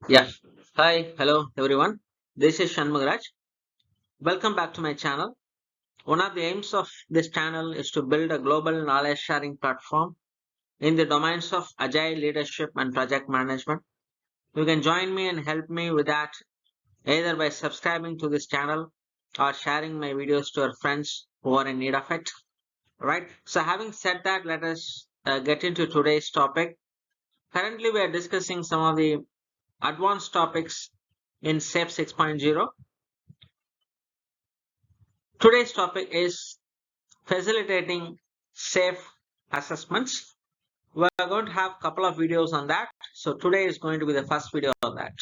Yeah. Hi, hello everyone. This is Shanmugaraj. Welcome back to my channel. One of the aims of this channel is to build a global knowledge sharing platform in the domains of agile leadership and project management. You can join me and help me with that either by subscribing to this channel or sharing my videos to your friends who are in need of it. Right. So having said that, let us get into today's topic. Currently, we are discussing some of the advanced topics in SAFe 6.0. Today's topic is facilitating safe assessments. We are going to have a couple of videos on that. So today is going to be the first video on that.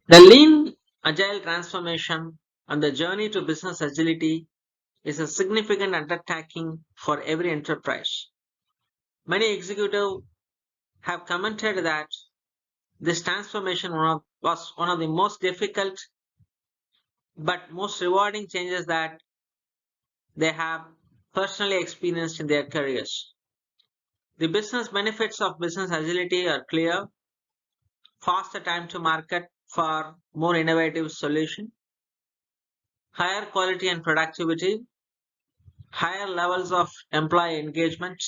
The lean agile transformation and the journey to business agility is a significant undertaking for every enterprise. Many executives have commented that this transformation was one of the most difficult but most rewarding changes that they have personally experienced in their careers. The business benefits of business agility are clear: faster time to market for more innovative solution, higher quality and productivity, higher levels of employee engagement,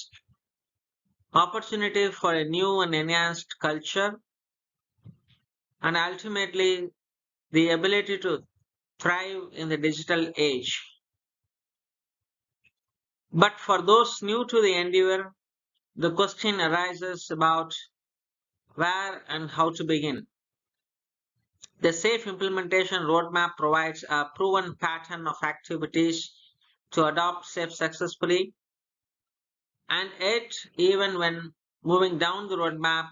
opportunity for a new and enhanced culture, and ultimately the ability to thrive in the digital age. But for those new to the endeavor, the question arises about where and how to begin. The safe implementation roadmap provides a proven pattern of activities to adopt safe successfully, and yet, even when moving down the roadmap,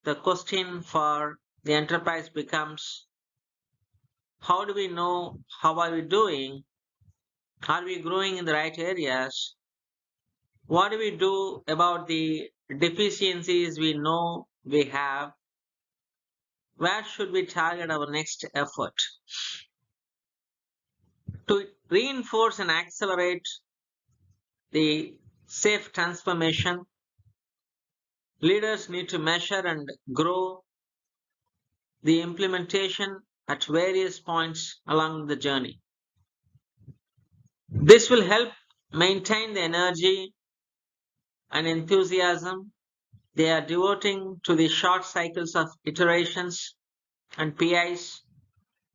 the question for the enterprise becomes: how do we know how are we doing? Are we growing in the right areas? What do we do about the deficiencies we know we have? Where should we target our next effort? To reinforce and accelerate the safe transformation, leaders need to measure and grow the implementation at various points along the journey. This will help maintain the energy and enthusiasm they are devoting to the short cycles of iterations and PIs,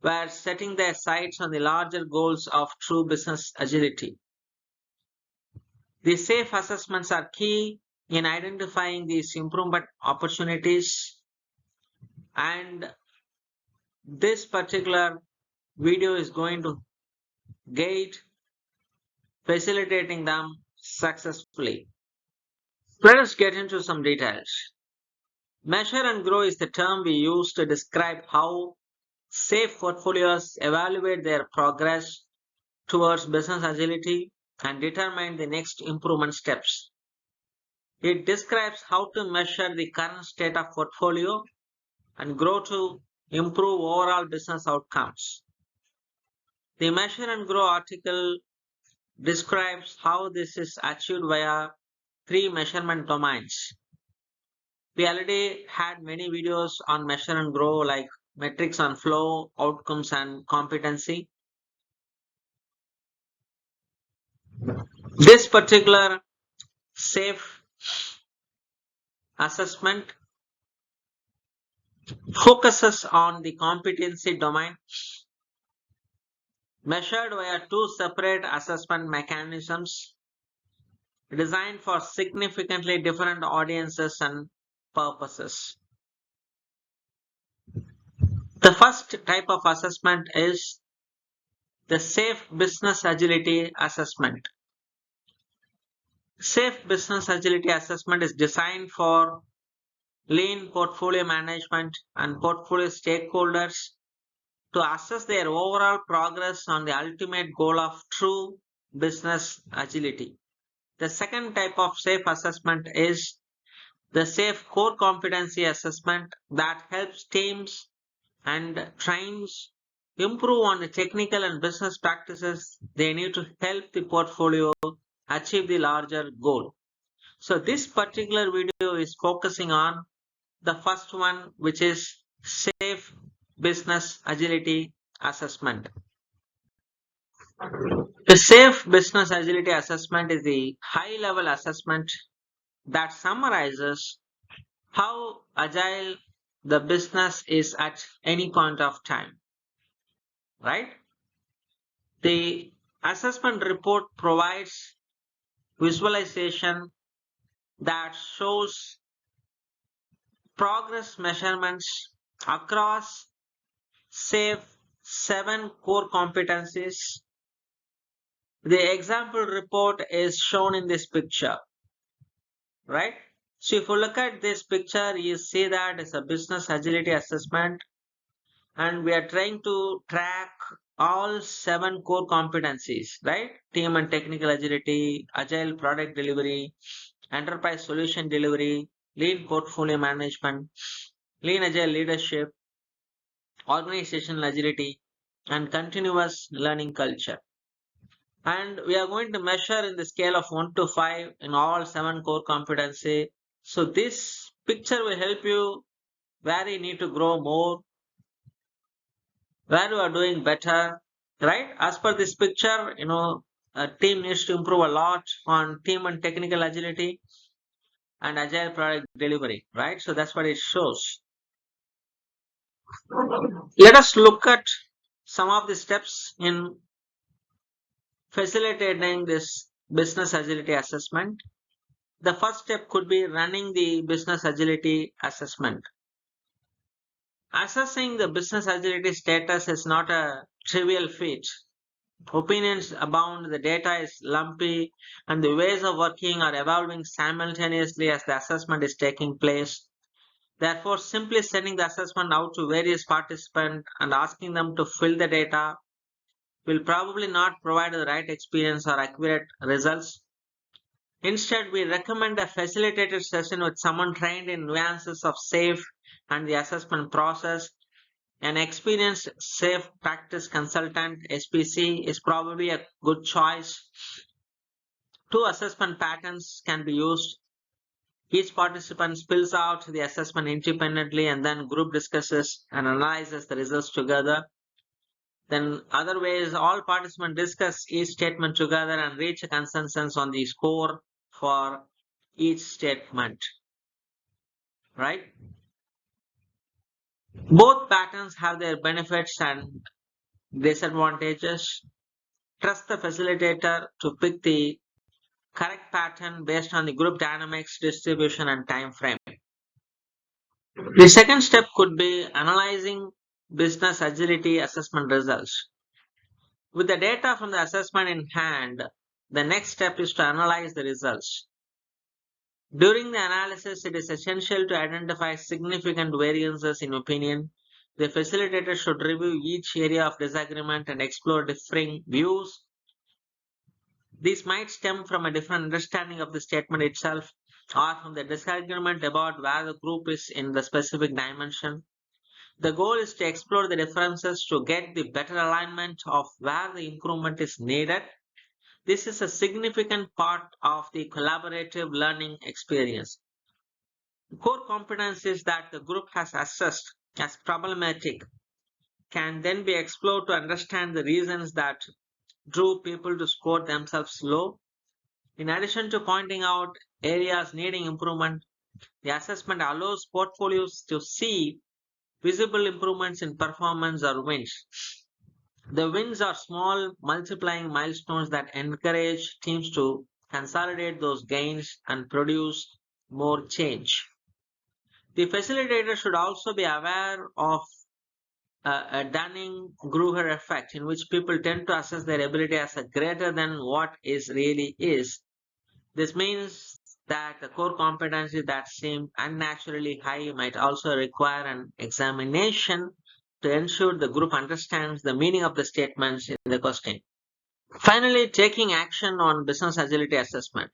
where setting their sights on the larger goals of true business agility. The safe assessments are key in identifying these improvement opportunities, and this particular video is going to guide facilitating them successfully. Let us get into some details. Measure and grow is the term we use to describe how safe portfolios evaluate their progress towards business agility and determine the next improvement steps. It describes how to measure the current state of portfolio and grow to improve overall business outcomes. The measure and grow article describes how this is achieved via three measurement domains. We already had many videos on measure and grow, like metrics on flow, outcomes, and competency. This particular safe assessment focuses on the competency domain, measured via two separate assessment mechanisms designed for significantly different audiences and purposes. The first type of assessment is the Safe Business Agility Assessment. Safe Business Agility Assessment is designed for lean portfolio management and portfolio stakeholders to assess their overall progress on the ultimate goal of true business agility. The second type of safe assessment is the safe core competency assessment that helps teams and trains improve on the technical and business practices they need to help the portfolio achieve the larger goal. So this particular video is focusing on The first one, which is safe business agility assessment. The safe business agility assessment is the high level assessment that summarizes how agile the business is at any point of time, right? The assessment report provides visualization that shows progress measurements across, say, 7 core competencies. The example report is shown in this picture, right? So if you look at this picture, you see that it's a business agility assessment, and we are trying to track all 7 core competencies, right? Team and technical agility, agile product delivery, enterprise solution delivery, lean portfolio management, lean agile leadership, organizational agility, and continuous learning culture. And we are going to measure in the scale of 1 to 5 in all 7 core competency. So this picture will help you where you need to grow more, where you are doing better, right? As per this picture, a team needs to improve a lot on team and technical agility and agile product delivery, right? So that's what it shows. Let us look at some of the steps in facilitating this business agility assessment. The first step could be running the business agility assessment. Assessing the business agility status is not a trivial feat. Opinions abound, the data is lumpy, and the ways of working are evolving simultaneously as the assessment is taking place. Therefore, simply sending the assessment out to various participants and asking them to fill the data will probably not provide the right experience or accurate results. Instead, we recommend a facilitated session with someone trained in nuances of SAFE and the assessment process. An experienced SAFE practice consultant (SPC) is probably a good choice. 2 assessment patterns can be used. Each participant fills out the assessment independently and then group discusses and analyzes the results together. Then other ways, all participants discuss each statement together and reach a consensus on the score for each statement, right? Both patterns have their benefits and disadvantages. Trust the facilitator to pick the correct pattern based on the group dynamics, distribution, and time frame. The second step could be analyzing business agility assessment results. With the data from the assessment in hand, the next step is to analyze the results. During the analysis, it is essential to identify significant variances in opinion. The facilitator should review each area of disagreement and explore differing views. These might stem from a different understanding of the statement itself or from the disagreement about where the group is in the specific dimension. The goal is to explore the differences to get the better alignment of where the improvement is needed. This is a significant part of the collaborative learning experience. Core competencies that the group has assessed as problematic can then be explored to understand the reasons that drew people to score themselves low. In addition to pointing out areas needing improvement, the assessment allows portfolios to see visible improvements in performance or wins. The wins are small, multiplying milestones that encourage teams to consolidate those gains and produce more change. The facilitator should also be aware of a Dunning-Kruger effect, in which people tend to assess their ability as a greater than what is really is. This means that the core competencies that seem unnaturally high might also require an examination to ensure the group understands the meaning of the statements in the question. Finally, taking action on business agility assessment.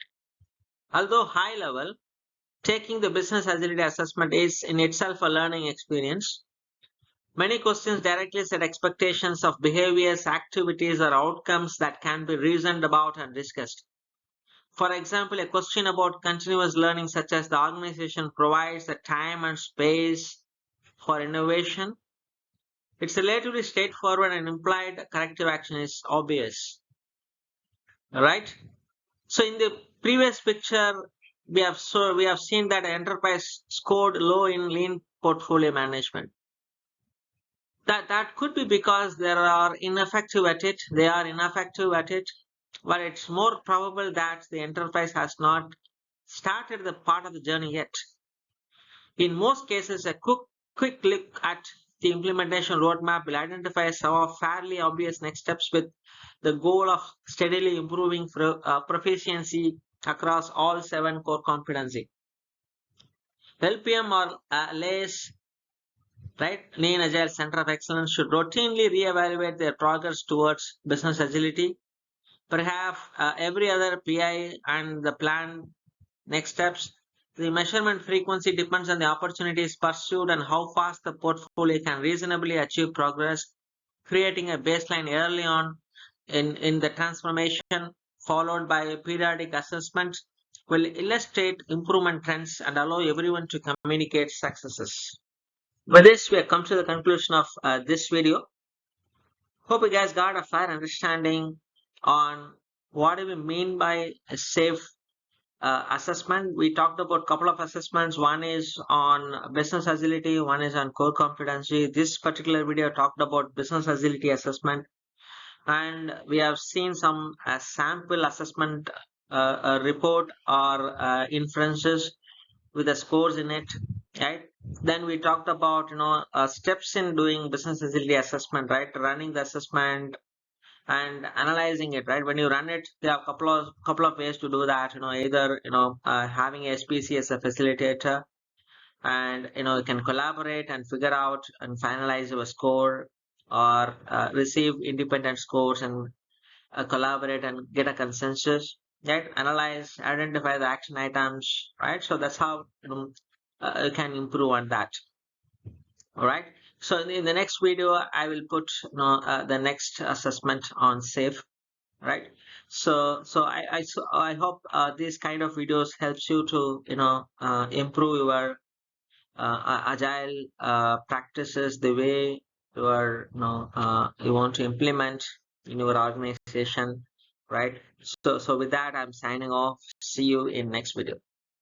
Although high level, taking the business agility assessment is in itself a learning experience. Many questions directly set expectations of behaviors, activities, or outcomes that can be reasoned about and discussed. For example, a question about continuous learning, such as the organization provides the time and space for innovation. It's relatively straightforward and implied corrective action is obvious, right? So in the previous picture, we have seen that enterprise scored low in lean portfolio management. That could be because they are ineffective at it. But it's more probable that the enterprise has not started the part of the journey yet. In most cases, a quick look at the implementation roadmap will identify some fairly obvious next steps with the goal of steadily improving proficiency across all 7 core competencies. LPM or LACE, right, Lean Agile Center of Excellence, should routinely reevaluate their progress towards business agility. Perhaps every other PI and the plan next steps. The measurement frequency depends on the opportunities pursued and how fast the portfolio can reasonably achieve progress. Creating a baseline early on in the transformation, followed by a periodic assessment, will illustrate improvement trends and allow everyone to communicate successes. With this, we have come to the conclusion of this video. Hope you guys got a fair understanding on what do we mean by a safe assessment. We talked about a couple of assessments. One is on business agility, one is on core competency. This particular video talked about business agility assessment, and we have seen some sample assessment report or inferences with the scores in it, right? Then we talked about steps in doing business agility assessment, right? Running the assessment and analyzing it, right? When you run it, there are a couple of ways to do that. Either having SPC as a facilitator, and you can collaborate and figure out and finalize your score, or receive independent scores and collaborate and get a consensus, right? Analyze, identify the action items, right? So that's how you can improve on that. All right. So in the next video, I will put the next assessment on safe, right? So I hope these kind of videos helps you to improve your agile practices, the way you want to implement in your organization, right? So with that, I'm signing off. See you in next video.